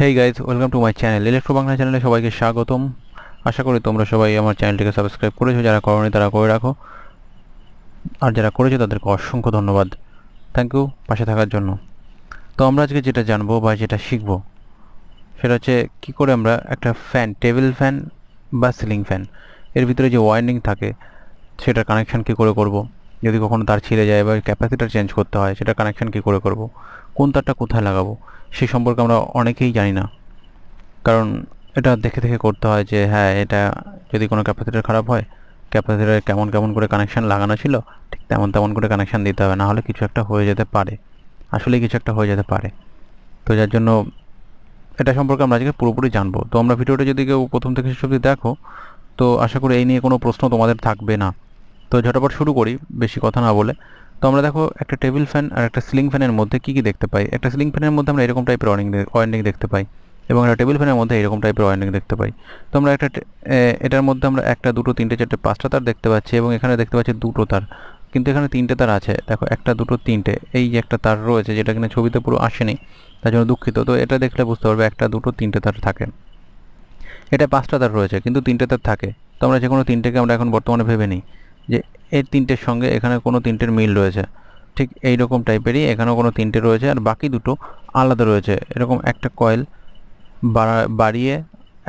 Hey guys, welcome to my channel electro Bangla চ্যানেলে সবাইকে স্বাগতম। আশা করি তোমরা সবাই আমার চ্যানেলটিকে সাবস্ক্রাইব করেছো। যারা করোনি তারা করে রাখো, আর যারা করেছো তাদেরকে অসংখ্য ধন্যবাদ। থ্যাংক ইউ পাশে থাকার জন্য। তো আমরা আজকে যেটা জানবো বা যেটা শিখবো সেটা হচ্ছে কী করে আমরা একটা ফ্যান, টেবিল ফ্যান বা সিলিং ফ্যান, এর ভিতরে যে ওয়াইন্ডিং থাকে সেটার কানেকশান কী করে করব। যদি কখনো তার ছিঁড়ে যায় বা ক্যাপাসিটার চেঞ্জ করতে হয়, সেটা কানেকশান কী করে করব, কোন তারটা কোথায় লাগাবো, সেই সম্পর্কে আমরা অনেকেই জানি না। কারণ এটা দেখে দেখে করতে হয় যে হ্যাঁ, এটা যদি কোনো ক্যাপাসিটার খারাপ হয়, ক্যাপাসিটারে কেমন কেমন করে কানেকশান লাগানো ছিল ঠিক তেমন তেমন করে কানেকশান দিতে হবে, না হলে কিছু একটা হয়ে যেতে পারে। আসলেই কিছু একটা হয়ে যেতে পারে। তো যার জন্য এটা সম্পর্কে আমরা আজকে পুরোপুরি জানবো। তো আমরা ভিডিওটা যদি কেউ প্রথম থেকে শেষ অবধি দেখো, তো আশা করি এই নিয়ে কোনো প্রশ্ন তোমাদের থাকবে না। তো ঝটাপট শুরু করি বেশি কথা না বলে। তো আমরা দেখো, একটা টেবিল ফ্যান আর একটা সিলিং ফ্যানের মধ্যে কী কী দেখতে পাই। একটা সিলিং ফ্যানের মধ্যে আমরা এরকম টাইপের ওয়াইন্ডিং দেখতে পাই, এবং একটা টেবিল ফ্যানের মধ্যে এরকম টাইপের ওয়াইন্ডিং দেখতে পাই। তো আমরা এটার মধ্যে আমরা একটা, দুটো, তিনটে, চারটে, পাঁচটা তার দেখতে পাচ্ছি, এবং এখানে দেখতে পাচ্ছি দুটো তার। কিন্তু এখানে তিনটে তার আছে। দেখো, একটা, দুটো, তিনটে, এই যে একটা তার রয়েছে যেটা কিনা ছবিতে পুরো আসেনি, তার জন্য দুঃখিত। তো এটা দেখলে বুঝতে পারবে একটা, দুটো, তিনটে তার থাকে। এটা পাঁচটা তার রয়েছে কিন্তু তিনটে তার থাকে। তো আমরা যে কোনো তিনটেকে আমরা এখন বর্তমানে ভেবে নিই যে এই তিনটের সঙ্গে এখানে কোনো তিনটের মিল রয়েছে। ঠিক এই রকম টাইপেরই এখানেও কোনো তিনটে রয়েছে, আর বাকি দুটো আলাদা রয়েছে। এরকম একটা কয়েল বাড়িয়ে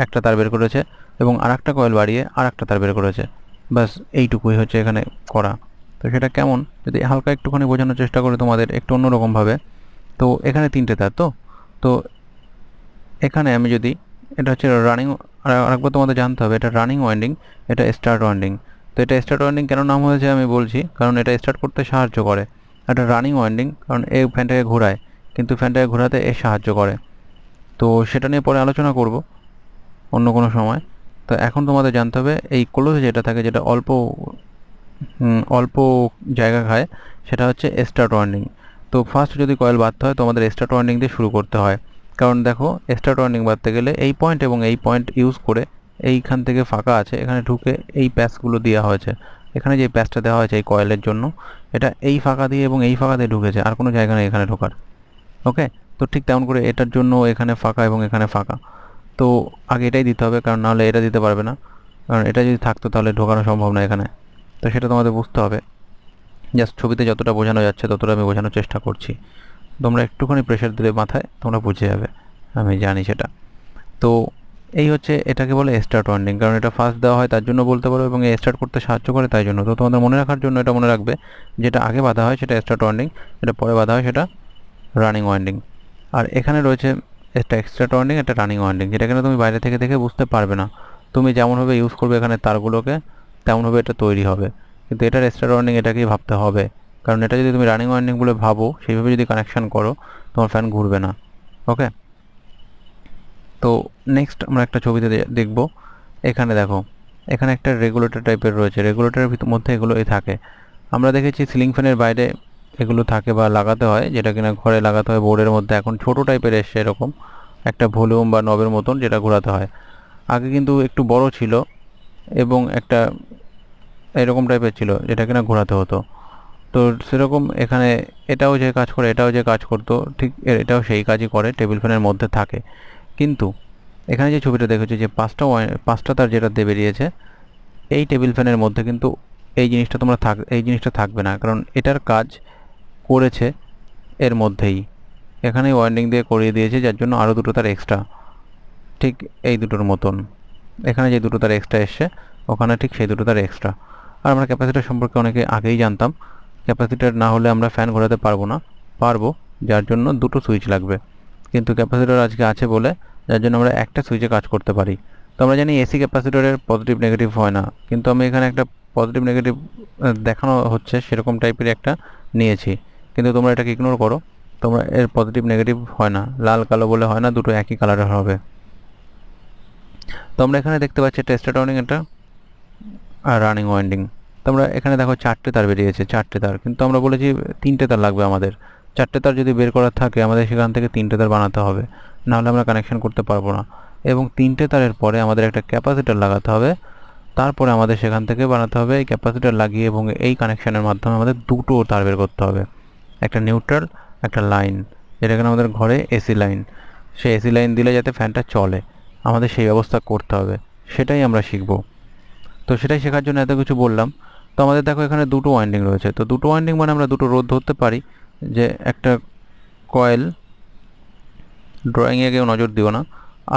একটা তার বের করেছে, এবং আর একটা কয়েল বাড়িয়ে আর একটা তার বের করেছে। ব্যাস এইটুকুই হচ্ছে এখানে করা। তো সেটা কেমন, যদি হালকা একটুখানি বোঝানোর চেষ্টা করে তোমাদের একটু অন্যরকমভাবে। তো এখানে তিনটে তার। তো তো এখানে আমি যদি, এটা হচ্ছে রানিং, আরেকবার তোমাদের জানতে হবে এটা রানিং ওয়াইন্ডিং, এটা স্টার্ট ওয়াইন্ডিং। তো এটা স্টার্ট ওয়াইন্ডিং কেন নাম হয়েছে আমি বলছি, কারণ এটা স্টার্ট করতে সাহায্য করে। এটা রানিং ওয়াইন্ডিং কারণ এই ফ্যানটাকে ঘোরায়, কিন্তু ফ্যানটাকে ঘোরাতে এ সাহায্য করে। তো সেটা নিয়ে পরে আলোচনা করব অন্য কোনো সময়। তো এখন তোমাদের জানতে হবে এই ক্লোজে যেটা থাকে, যেটা অল্প অল্প জায়গা খায়, সেটা হচ্ছে স্টার্ট ওয়ার্নিং। তো ফার্স্ট যদি কয়েল বাঁধতে হয় তোমাদের স্টার্ট ওয়ার্নিং দিয়ে শুরু করতে হয়। কারণ দেখো, স্টার্ট ওয়ার্নিং বাঁধতে গেলে এই পয়েন্ট এবং এই পয়েন্ট ইউজ করে এইখান থেকে ফাঁকা আছে, এখানে ঢুকে এই প্যাচগুলো দেওয়া হয়েছে। এখানে যে প্যাচটা দেওয়া হয়েছে এই কয়েলের জন্য, এটা এই ফাঁকা দিয়ে এবং এই ফাঁকা দিয়ে ঢুকেছে, আর কোনো জায়গা নেই এখানে ঢোকার। ওকে, তো ঠিক তেমন করে এটার জন্য এখানে ফাঁকা এবং এখানে ফাঁকা। তো আগে এটাই দিতে হবে, কারণ নাহলে এটা দিতে পারবে না। কারণ এটা যদি থাকতো তাহলে ঢোকানো সম্ভব না এখানে। তো সেটা তোমাদের বুঝতে হবে। জাস্ট ছবিতে যতটা বোঝানো যাচ্ছে ততটা আমি বোঝানোর চেষ্টা করছি। তোমরা একটুখানি প্রেশার দিলে মাথায় তোমরা বুঝে যাবে, আমি জানি সেটা। তো এই হচ্ছে, এটাকে বলে স্টার্ট ওয়ার্নিং, কারণ এটা ফার্স্ট দেওয়া হয় তার জন্য বলতে পারো, এবং স্টার্ট করতে সাহায্য করে তাই জন্য। তো তোমাদের মনে রাখার জন্য এটা মনে রাখবে, যেটা আগে বাঁধা হয় সেটা স্টার্ট ওয়ার্নিং, যেটা পরে বাঁধা হয় সেটা রানিং ওয়াইন্ডিং। আর এখানে রয়েছে একটা স্টার্ট ওয়াইন্ডিং, একটা রানিং ওয়াইন্ডিং, যেটা কিনা তুমি বাইরে থেকে দেখে বুঝতে পারবে না। তুমি যেমনভাবে ইউজ করবে এখানে তারগুলোকে, তেমনভাবে এটা তৈরি হবে। কিন্তু এটার স্টার্ট ওয়াইন্ডিং এটাকেই ভাবতে হবে, কারণ এটা যদি তুমি রানিং ওয়াইন্ডিং বলে ভাবো, সেইভাবে যদি কানেকশন করো, তোমার ফ্যান ঘুরবে না। ওকে, তো নেক্সট আমরা একটা ছবিতে দেখব। এখানে দেখো, এখানে একটা রেগুলেটর টাইপের রয়েছে, রেগুলেটরের মধ্যে এগুলোই থাকে। আমরা দেখেছি সিলিং ফ্যানের বাইরে এগুলো থাকে বা লাগাতে হয়, যেটা কিনা ঘরে লাগাতে হয় বোর্ডের মধ্যে। এখন ছোট টাইপের এসছে এরকম একটা ভলিউম বা নবের মতন, যেটা ঘোরাতে হয়। আগে কিন্তু একটু বড় ছিল, এবং একটা এরকম টাইপের ছিল যেটা কিনা ঘোরাতে হতো। তো সেরকম এখানে এটাও যে কাজ করে এটাও যে কাজ করতো, ঠিক এটাও সেই কাজই করে, টেবিল ফ্যানের মধ্যে থাকে। কিন্তু এখানে যে ছবিটা দেখেছি, যে পাঁচটা তার যেটা দিয়ে বেরিয়েছে, এই টেবিল ফ্যানের মধ্যে কিন্তু এই জিনিসটা থাকবে না, কারণ এটার কাজ করেছে এর মধ্যেই, এখানেই ওয়াইন্ডিং দিয়ে করিয়ে দিয়েছে, যার জন্য আরও দুটো তার এক্সট্রা, ঠিক এই দুটোর মতন। এখানে যে দুটো তার এক্সট্রা এসছে, ওখানে ঠিক সেই দুটো তার এক্সট্রা। আর আমরা ক্যাপাসিটার সম্পর্কে অনেকে আগেই জানতাম, ক্যাপাসিটার না হলে আমরা ফ্যান ঘোরাতে পারবো না। পারবো, যার জন্য দুটো সুইচ লাগবে। কিন্তু ক্যাপাসিটার আজকে আছে বলে, যার জন্য আমরা একটা সুইচে কাজ করতে পারি। তো আমরা জানি এসি ক্যাপাসিটরের পজিটিভ নেগেটিভ হয় না, কিন্তু আমি এখানে একটা পজিটিভ নেগেটিভ দেখানো হচ্ছে সেরকম টাইপের একটা নিয়েছি। কিন্তু তোমরা এটাকে ইগনোর করো, তোমরা এর পজিটিভ নেগেটিভ হয় না, লাল কালো বলে হয় না, দুটো একই কালারের হবে। তো আমরা এখানে দেখতে পাচ্ছি এটা স্টার্ট ওয়াইন্ডিং, এটা আর রানিং ওয়াইন্ডিং। তোমরা এখানে দেখো চারটে তার বেরিয়েছে, চারটে তার, কিন্তু আমরা বলেছি তিনটে তার লাগবে আমাদের। চারটে তার যদি বের করার থাকে আমাদের সেখান থেকে তিনটে তার বানাতে হবে, নাহলে আমরা কানেকশন করতে পারবো না। এবং তিনটে তারের পরে আমাদের একটা ক্যাপাসিটার লাগাতে হবে, তারপরে আমাদের সেখান থেকে বানাতে হবে এই ক্যাপাসিটার লাগিয়ে, এবং এই কানেকশনের মাধ্যমে আমাদের দুটো তার বের করতে হবে, একটা নিউট্রাল, একটা লাইন, যেটা কিনা আমাদের ঘরে এসি লাইন। সে এসি লাইন দিলে যাতে ফ্যানটা চলে, আমাদের সেই ব্যবস্থা করতে হবে, সেটাই আমরা শিখব। তো সেটাই শেখার জন্য এত কিছু বললাম। তো আমাদের দেখো এখানে দুটো ওয়াইন্ডিং রয়েছে, তো দুটো ওয়াইন্ডিং মানে আমরা দুটো রোধ ধরতে পারি যে একটা কয়েল, ড্রয়িংয়ে কেউ নজর দিও না।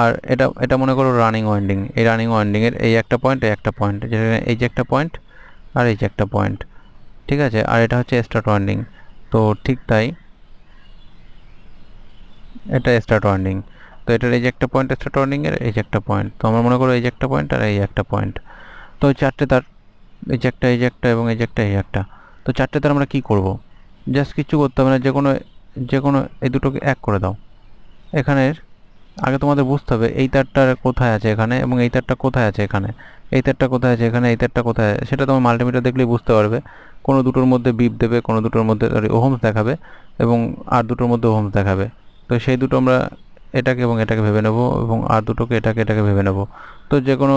আর এটা এটা মনে করো রানিং ওয়াইন্ডিং, এই রানিং ওয়াইন্ডিংয়ের এই একটা পয়েন্ট, এই একটা পয়েন্ট, যেখানে এই যে একটা পয়েন্ট আর এই যে একটা পয়েন্ট, ঠিক আছে। আর এটা হচ্ছে স্টার্ট ওয়াইন্ডিং। তো ঠিক তাই, এটা স্টার্ট ওয়াইন্ডিং। তো এটার এই যে একটা পয়েন্ট স্টার্ট ওয়াইন্ডিংয়ের, এই যে একটা পয়েন্ট, তো আমরা মনে করো এই যে একটা পয়েন্ট আর এই একটা পয়েন্ট। তো ওই চারটে তার, এই যে একটা, এই যে একটা এবং এই যে একটা, এই একটা। তো চারটে তার আমরা কি করব, জাস্ট কিছু করতে হবে না, যে কোনো এই দুটোকে এক করে দাও। এখানের আগে তোমাদের বুঝতে হবে এই তারটা কোথায় আছে এখানে, এবং এই তারটা কোথায় আছে এখানে, এই তারটা কোথায় আছে এখানে, এই তারটা কোথায় আছে, সেটা তোমার মাল্টিমিটার দেখলেই বুঝতে পারবে। কোনো দুটোর মধ্যে বিপ দেবে, কোনো দুটোর মধ্যে ওহমস দেখাবে, এবং আর দুটোর মধ্যে ওহমস দেখাবে। তো সেই দুটো আমরা এটাকে এবং এটাকে ভেবে নেব, এবং আর দুটোকে এটাকে এটাকে ভেবে নেব। তো যে কোনো,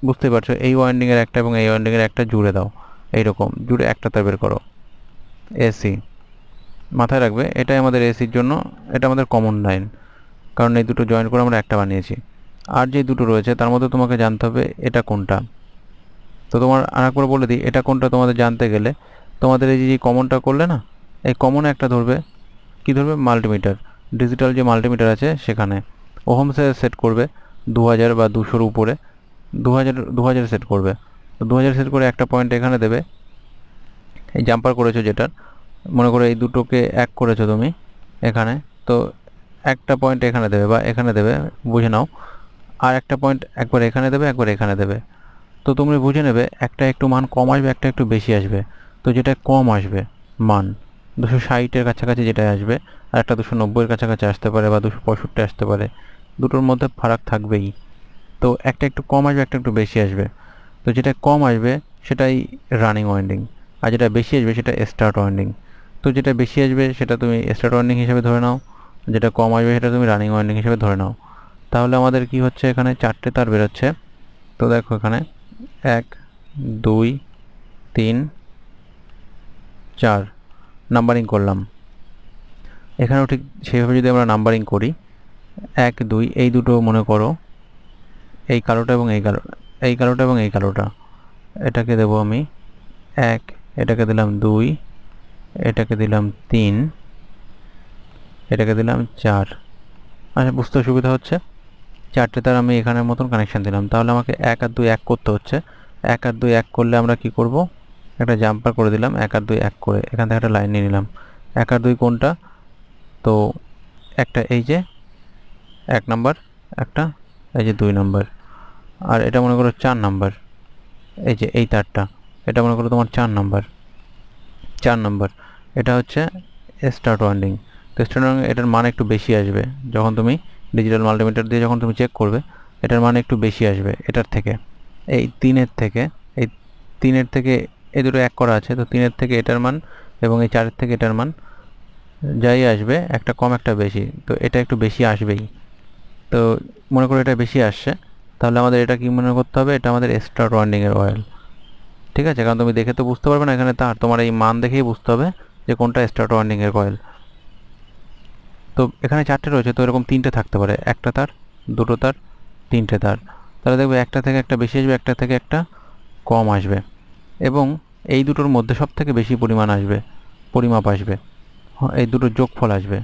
বুঝতেই পারছো, এই ওয়াইন্ডিংয়ের একটা এবং এই ওয়াইন্ডিংয়ের একটা জুড়ে দাও, এইরকম জুড়ে একটা তার বের করো। এসি, মাথায় রাখবে এটাই আমাদের এসির জন্য, এটা আমাদের কমন লাইন, কারণ এই দুটো জয়েন করে আমরা একটা বানিয়েছি। আর যে দুটো রয়েছে তার মধ্যে তোমাকে জানতে হবে এটা কোনটা। তো তোমার আরেকবার বলে দিই, এটা কোনটা তোমাদের জানতে গেলে তোমাদের এই যে কমনটা করলে না, এই কমনে একটা ধরবে, কি ধরবে, মাল্টিমিটার, ডিজিটাল যে মাল্টিমিটার আছে সেখানে ওহমসে সেট করবে 2000 বা 200-র উপরে, 2000 সেট করবে। তো 2000 সেট করে একটা পয়েন্ট এখানে দেবে, এই জাম্পার করেছো যেটার, মনে করো এই দুটোকে এক করেছো তুমি এখানে, তো একটা পয়েন্ট এখানে দেবে বা এখানে দেবে, বুঝে নাও। আর একটা পয়েন্ট একবার এখানে দেবে, একবার এখানে দেবে। তো তুমি বুঝে নেবে একটা একটু মান কম আসবে, একটা একটু বেশি আসবে। তো যেটা কম আসবে মান, 260-এর কাছাকাছি যেটা আসবে, আর একটা 290-এর কাছাকাছি আসতে পারে বা 265 আসতে পারে, দুটোর মধ্যে ফারাক থাকবেই। তো একটা একটু কম আসবে, একটা একটু বেশি আসবে। তো যেটা কম আসবে সেটাই রানিং ওয়াইন্ডিং, আর যেটা বেশি আসবে সেটা স্টার্ট ওয়াইন্ডিং। তো যেটা বেশি আসবে সেটা তুমি স্টার্ট ওয়াইন্ডিং হিসেবে ধরে নাও, যেটা কম আসবে সেটা তুমি রানিং ওয়াইন্ডিং হিসেবে ধরে নাও। তাহলে আমাদের কি হচ্ছে, এখানে চারটে তার বেরোচ্ছে। তো দেখো এখানে 1, 2, 3, 4 নাম্বারিং করলাম। এখানেও ঠিক সেইভাবে যদি আমরা নাম্বারিং করি, 1, 2 এই দুটো মনে করো, এই কালোটা এবং এই কালো, এই কালোটা এবং এই কালোটা, এটাকে দেবো আমি 1, এটাকে দিলাম 2, এটাকে দিলাম 3, এটাকে দিলাম 4। আচ্ছা, বুঝতে সুবিধা হচ্ছে। চারটে তার আমি এখানের মতন কানেকশন দিলাম, তাহলে আমাকে 1 আর 2 এক করতে হচ্ছে। 1 আর 2 এক করলে আমরা কি করব, একটা জাম্পার করে দিলাম, 1 আর 2 এক করে এখান থেকে একটা লাইন নিয়ে নিলাম। 1 আর 2 কোনটা, তো একটা এই যে 1 নাম্বার, একটা এই যে 2 নাম্বার, আর এটা মনে করো 4 নাম্বার, এই যে এই তারটা, এটা মনে করো তোমার 4 নাম্বার, 4 নাম্বার। এটা হচ্ছে স্টার্ট ওয়াইন্ডিং। তো স্টার্ট ওয়াইন্ডিং এটার মান একটু বেশি আসবে, যখন তুমি ডিজিটাল মাল্টিমিটার দিয়ে যখন তুমি চেক করবে, এটার মান একটু বেশি আসবে এটার থেকে, এই 3-এর থেকে। এই 3-এর থেকে এই দুটো এক করা আছে, তো 3-এর থেকে এটার মান এবং এই 4-এর থেকে এটার মান যাই আসবে, একটা কম একটা বেশি, তো এটা একটু বেশি আসবেই। তো মনে করো এটা বেশি আসছে, তাহলে আমাদের এটা কি মনে করতে হবে, এটা আমাদের স্টার্ট ওয়াইন্ডিং এর অয়েল, ঠিক আছে। কারণ তুমি দেখে তো বুঝতে পারবে না এখানে তার, তোমার এই মান দেখেই বুঝতে হবে যে কোনটা স্টার্ট ওয়াইন্ডিং এর কয়েল। তো এখানে চারটে রয়েছে, তো এরকম তিনটে থাকতে পারে, একটা তার, দুটো তার, তিনটে তার। তাহলে দেখবে একটা থেকে একটা বেশি আসবে, একটা থেকে একটা কম আসবে, এবং এই দুটোর মধ্যে সব থেকে বেশি পরিমাণ আসবে, পরিমাপ আসবে, এই দুটোর যোগফল আসবে।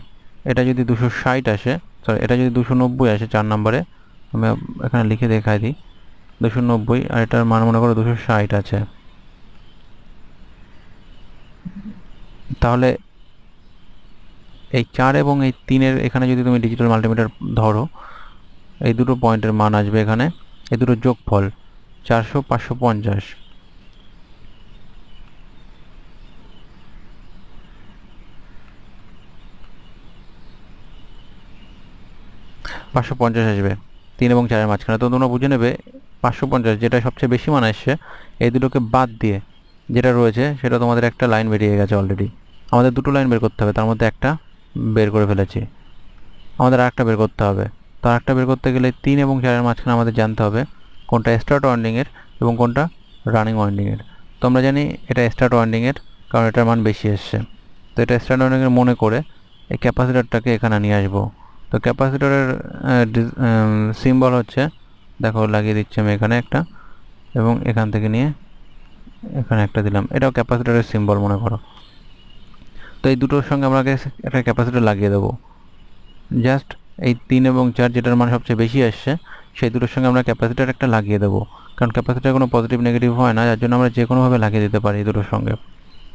এটা যদি 260 আসে, সরি এটা যদি 290 আসে 4 নম্বরে, আমি এখানে লিখে দেখাই দিই, 290, আর এটার মান মনে করো 260 আছে, তাহলে এই 4 এবং এই 3-এর এখানে যদি তুমি ডিজিটাল মাল্টিমিটার ধরো, এই দুটো পয়েন্টের মান আসবে এখানে, এই দুটো যোগফল 400, 550, 550 আসবে 3 এবং 4-এর মাঝখানে। তো তোমরা বুঝে নেবে 550 যেটা সবচেয়ে বেশি মান আসছে, এই দুটোকে বাদ দিয়ে যেটা রয়েছে সেটা তোমাদের একটা লাইন বেরিয়ে গেছে অলরেডি। আমাদের দুটো লাইন বের করতে হবে, তার মধ্যে একটা বের করে ফেলেছি, আমাদের আরেকটা বের করতে হবে। তো আরেকটা বের করতে গেলে 3 এবং 4-এর মাঝখানে আমাদের জানতে হবে কোনটা স্টার্ট ওয়াইন্ডিং এর এবং কোনটা রানিং ওয়াইন্ডিং এর। তো আমরা জানি এটা স্টার্ট ওয়াইন্ডিং এর, কারণ এটার মান বেশি এসছে। তো এটা স্টার্ট ওয়াইন্ডিং এর মনে করে এই ক্যাপাসিটরটাকে এখানে নিয়ে আসবো, তো ক্যাপাসিটরের সিম্বল হচ্ছে, দেখো লাগিয়ে দিচ্ছি আমি এখানে একটা, এবং এখান থেকে নিয়ে এখানে একটা দিলাম, এটাও ক্যাপাসিটরের সিম্বল মনে করো। তো এই দুটোর সঙ্গে আমরা একটা ক্যাপাসিটর লাগিয়ে দেবো। জাস্ট এই 3 এবং 4 যেটার মান সবচেয়ে বেশি আসছে সেই দুটোর সঙ্গে আমরা ক্যাপাসিটর একটা লাগিয়ে দেবো, কারণ ক্যাপাসিটর কোনো পজিটিভ নেগেটিভ হয় না, যার জন্য আমরা যে কোনোভাবে লাগিয়ে দিতে পারি এই দুটোর সঙ্গে।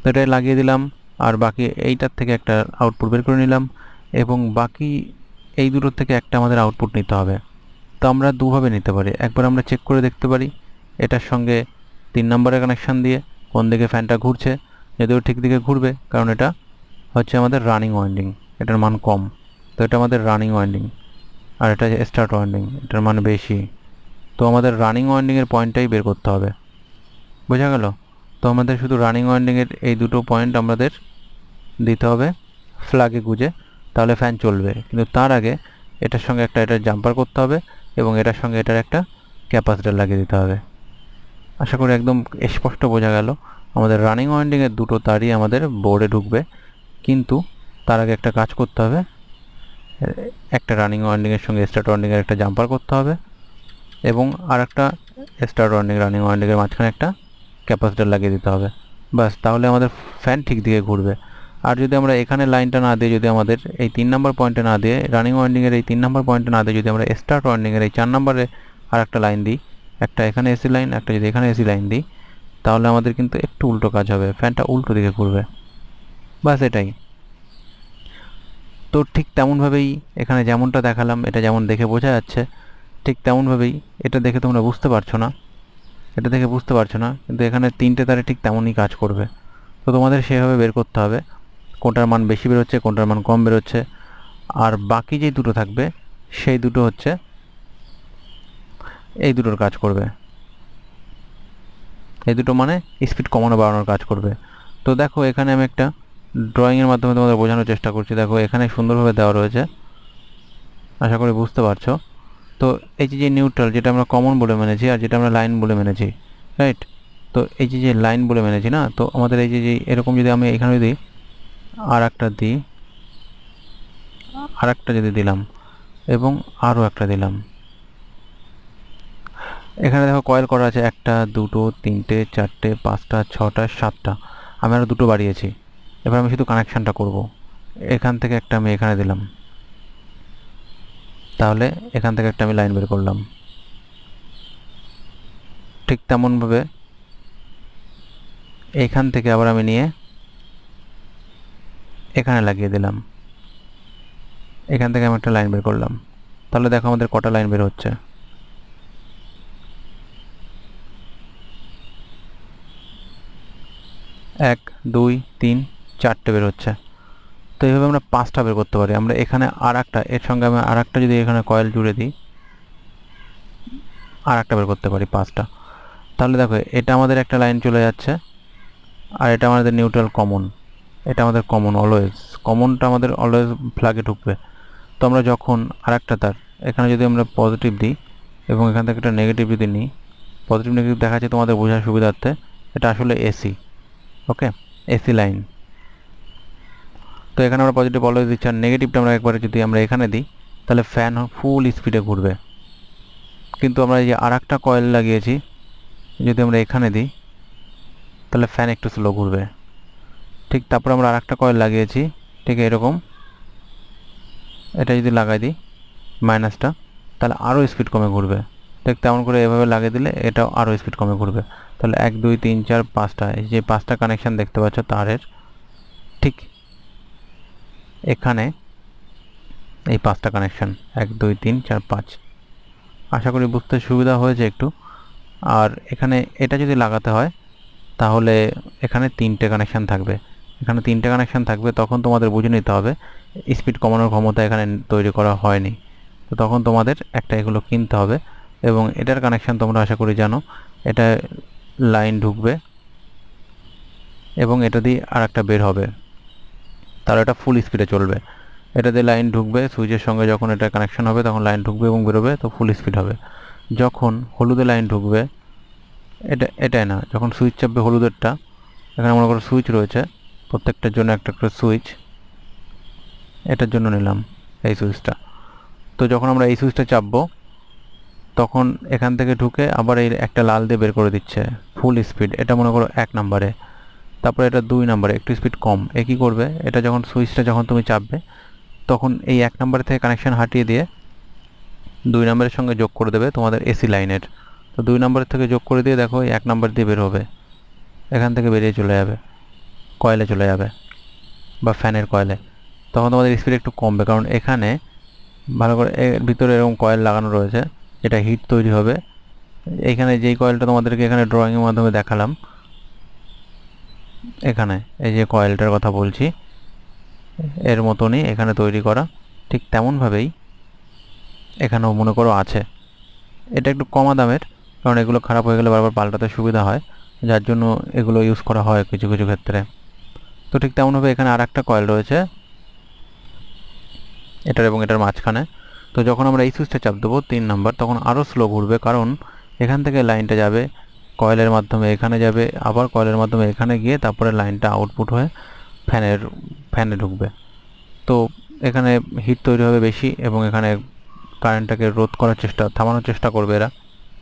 তো এটাই লাগিয়ে দিলাম, আর বাকি এইটার থেকে একটা আউটপুট বের করে নিলাম, এবং বাকি এই দুটোর থেকে একটা আমাদের আউটপুট নিতে হবে। তো আমরা দুভাবে নিতে পারি, একবার আমরা চেক করে দেখতে পারি এটার সঙ্গে 3 নম্বরের কানেকশান দিয়ে কোন দিকে ফ্যানটা ঘুরছে, যদিও ঠিক দিকে ঘুরবে কারণ এটা হচ্ছে আমাদের রানিং ওয়াইন্ডিং, এটার মান কম। তো এটা আমাদের রানিং ওয়াইন্ডিং, আর এটা স্টার্ট ওয়াইন্ডিং, এটার মান বেশি। তো আমাদের রানিং ওয়াইন্ডিংয়ের পয়েন্টটাই বের করতে হবে, বোঝা গেল? তো আমাদের শুধু রানিং ওয়াইন্ডিংয়ের এই দুটো পয়েন্ট আমাদের দিতে হবে ফ্ল্যাগে গুঁজে, তাহলে ফ্যান চলবে। কিন্তু তার আগে এটার সঙ্গে একটা এটার জাম্পার করতে হবে, এবং এটার সঙ্গে এটার একটা ক্যাপাসিটার লাগিয়ে দিতে হবে। আশা করি একদম স্পষ্ট বোঝা গেল। আমাদের রানিং ওয়াইন্ডিংয়ের দুটো তারই আমাদের বোর্ডে ঢুকবে, কিন্তু তার আগে একটা কাজ করতে হবে, একটা রানিং ওয়াইন্ডিংয়ের সঙ্গে স্টার্ট ওয়াইন্ডিংয়ের একটা জাম্পার করতে হবে, এবং আর একটা স্টার্ট ওয়াইন্ডিং রানিং ওয়াইন্ডিংয়ের মাঝখানে একটা ক্যাপাসিটার লাগিয়ে দিতে হবে। বাস, তাহলে আমাদের ফ্যান ঠিক দিকে ঘুরবে। আর যদি আমরা এখানে লাইনটা না দিয়ে, যদি আমাদের এই 3 নম্বর পয়েন্টে না দিয়ে, রানিং ওয়াইন্ডিংয়ের এই 3 নম্বর পয়েন্টে না দিয়ে যদি আমরা স্টার্ট ওয়াইন্ডিংয়ের এই 4 নম্বরে আর একটা লাইন দিই, একটা এখানে এসি লাইন, একটা যদি এখানে এসি লাইন দিই, তাহলে আমাদের কিন্তু একটু উল্টো কাজ হবে, ফ্যানটা উল্টো দিকে ঘুরবে। বাস এটাই। তো ঠিক তেমনভাবেই এখানে যেমনটা দেখালাম, এটা যেমন দেখে বোঝা যাচ্ছে, ঠিক তেমনভাবেই এটা দেখে তোমরা বুঝতে পারছো না, এটা দেখে বুঝতে পারছো না, কিন্তু এখানে 3টে তারে ঠিক তেমনই কাজ করবে। তো তোমাদের সেভাবে বের করতে হবে কোনটার মান বেশি বেরোচ্ছে, কোনটার মান কম বেরোচ্ছে। আর বাকি যে দুটো থাকবে সেই দুটো হচ্ছে এই দুটোর কাজ করবে, এই দুটো মানে স্পিড কমানো বাড়ানোর কাজ করবে। তো দেখো এখানে আমি একটা ড্রয়িংয়ের মাধ্যমে তোমাদের বোঝানোর চেষ্টা করছি। দেখো এখানে সুন্দরভাবে দেওয়া রয়েছে, আশা করি বুঝতে পারছো। তো এই যে নিউট্রাল, যেটা আমরা কমন বলে মেনেছি আর যেটা আমরা লাইন বলে মেনেছি, রাইট? তো এই যে লাইন বলে মেনেছি না, তো আমাদের এই যে এরকম যদি আমি এখানে যদি আর একটা দিই, আর একটা যদি দিলাম এবং আরও একটা দিলাম, এখানে দেখো কয়েল করা আছে 1টা 2টো 3টে 4টে 5টা 6টা 7টা, আমি আরও দুটো বাড়িয়েছি। এবার আমি শুধু কানেকশানটা করব, এখান থেকে একটা আমি এখানে দিলাম, তাহলে এখান থেকে একটা আমি লাইন বের করলাম। ঠিক তেমনভাবে এইখান থেকে আবার আমি নিয়ে এখানে লাগিয়ে দিলাম, এখান থেকে আমি একটা লাইন বের করলাম। তাহলে দেখো আমাদের কটা লাইন বের হচ্ছে, 1 2 3 4টে বের হচ্ছে। তো এইভাবে আমরা 5টা বের করতে পারি। আমরা এখানে আর একটা, এর সঙ্গে আমি আর একটা যদি এখানে কয়েল জুড়ে দিই, আর একটা বের করতে পারি 5টা। তাহলে দেখো এটা আমাদের একটা লাইন চলে যাচ্ছে, আর এটা আমাদের নিউট্রাল কমন, এটা আমাদের কমন, অলওয়েজ কমনটা আমাদের অলওয়েজ ফ্ল্যাগে ঢুকবে। তো আমরা যখন আর একটা তার এখানে যদি আমরা পজিটিভ দিই এবং এখান থেকে একটা নেগেটিভ যদি নিই, পজিটিভ নেগেটিভ দেখাচ্ছে তোমাদের বোঝার সুবিধার্থে, এটা আসলে এসি, ওকে, এসি লাইন। তো এখানে আমরা পজিটিভ অলওয়েজ দিচ্ছি, আর নেগেটিভটা আমরা একবারে যদি আমরা এখানে দিই, তাহলে ফ্যান ফুল স্পিডে ঘুরবে। কিন্তু আমরা এই যে আর একটা কয়েল লাগিয়েছি, যদি আমরা এখানে দিই তাহলে ফ্যান একটু স্লো ঘুরবে। ঠিক তারপর আমরা আর একটা কয়েল লাগিয়েছি, ঠিক এরকম, এটা যদি লাগাই দিই মাইনাসটা, তাহলে আরও স্পিড কমে ঘুরবে। ঠিক তেমন করে এভাবে লাগিয়ে দিলে এটাও আরও স্পিড কমে ঘুরবে। তাহলে 1 2 3 4 5টা, এই যে 5টা কানেকশান দেখতে পাচ্ছ তারের, ঠিক এখানে এই 5টা কানেকশান 1 2 3 4 5, আশা করি বুঝতে সুবিধা হয়েছে একটু। আর এখানে এটা যদি লাগাতে হয় তাহলে এখানে 3টে কানেকশান থাকবে, এখানে 3টে কানেকশান থাকবে, তখন তোমাদের বুঝে নিতে হবে স্পিড কমানোর ক্ষমতা এখানে তৈরি করা হয়নি। তো তখন তোমাদের একটা এগুলো কিনতে হবে, এবং এটার কানেকশান তোমরা আশা করি জানো, এটা লাইন ঢুকবে এবং এটা দিয়ে আর একটা বের হবে, তাহলে এটা ফুল স্পিডে চলবে। এটা দিয়ে লাইন ঢুকবে, সুইচের সঙ্গে যখন এটা কানেকশন হবে তখন লাইন ঢুকবে এবং বেরোবে, তো ফুল স্পিড হবে। যখন হলুদে লাইন ঢুকবে, এটাই না, যখন সুইচ চাপবে হলুদেরটা, এখানে মনে করো সুইচ রয়েছে, প্রত্যেকটার জন্য একটা করে সুইচ, এটার জন্য নিলাম এই সুইচটা, তো যখন আমরা এই সুইচটা চাপবো তখন এখান থেকে ঢুকে আবার এই একটা লাল দিয়ে বের করে দিচ্ছে ফুল স্পিড, এটা মনে করো 1 নম্বরে। তারপরে এটা 2 নম্বরে একটু স্পিড কম। এ কী করবে, এটা যখন সুইচটা যখন তুমি চাপবে তখন এই 1 নম্বর থেকে কানেকশন হাটিয়ে দিয়ে 2 নম্বরের সঙ্গে যোগ করে দেবে তোমাদের এসি লাইনের। তো 2 নম্বরের থেকে যোগ করে দিয়ে দেখো 1 নম্বর দিয়ে বের হবে, এখান থেকে বেরিয়ে চলে যাবে, কয়েলে চলে যাবে বা ফ্যানের কয়েলে। তখন তোমাদের স্পিড একটু কমবে, কারণ এখানে ভালো করে এর ভিতরে এরকম কয়েল লাগানো রয়েছে, যেটা হিট তৈরি হবে। এইখানে যেই কয়েলটা তোমাদেরকে এখানে ড্রয়িংয়ের মাধ্যমে দেখালাম, এখানে এই যে কয়েলটার কথা বলছি, এর মতনই এখানে তৈরি করা, ঠিক তেমনভাবেই এখানেও মনে করো আছে। এটা একটু কমা দামের, কারণ এগুলো খারাপ হয়ে গেলে বারবার পাল্টাতে সুবিধা হয়, যার জন্য এগুলো ইউজ করা হয় কিছু কিছু ক্ষেত্রে। তো ঠিক তেমনভাবে এখানে আর একটা কয়েল রয়েছে এটার এবং এটার মাঝখানে। তো যখন আমরা এই সুইচটা চাপ দেবো 3 নাম্বার, তখন আরও স্লো ঘুরবে, কারণ এখান থেকে লাইনটা যাবে কয়েলের মাধ্যমে এখানে যাবে, আবার কয়েলের মাধ্যমে এখানে গিয়ে তারপরে লাইনটা আউটপুট হয়ে ফ্যানে ঢুকবে। তো এখানে হিট তৈরি হবে বেশি এবং এখানে কারেন্টটাকে রোধ করার থামানোর চেষ্টা করবে এরা,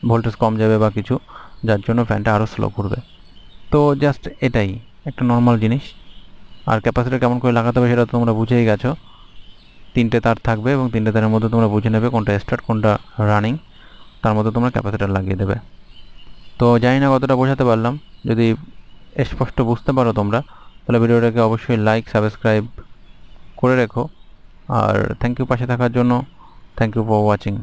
ভোল্টেজ কম যাবে বা কিছু, যার জন্য ফ্যানটা আরও স্লো ঘুরবে। তো জাস্ট এটাই একটা নর্মাল জিনিস। আর ক্যাপাসিটর কেমন করে লাগাতে হবে সেটা তোমরা বুঝেই গেছো। 3টে তার থাকবে এবং 3টে তারের মধ্যে তোমরা বুঝে নেবে কোনটা স্টার্ট কোনটা রানিং, তার মধ্যে তোমরা ক্যাপাসিটর লাগিয়ে দেবে। তো জানি না কতটা বোঝাতে পারলাম, যদি স্পষ্ট বুঝতে পারো তোমরা তাহলে ভিডিওটাকে অবশ্যই লাইক সাবস্ক্রাইব করে রেখো। আর থ্যাংক ইউ পাশে থাকার জন্য, থ্যাংক ইউ ফর ওয়াচিং।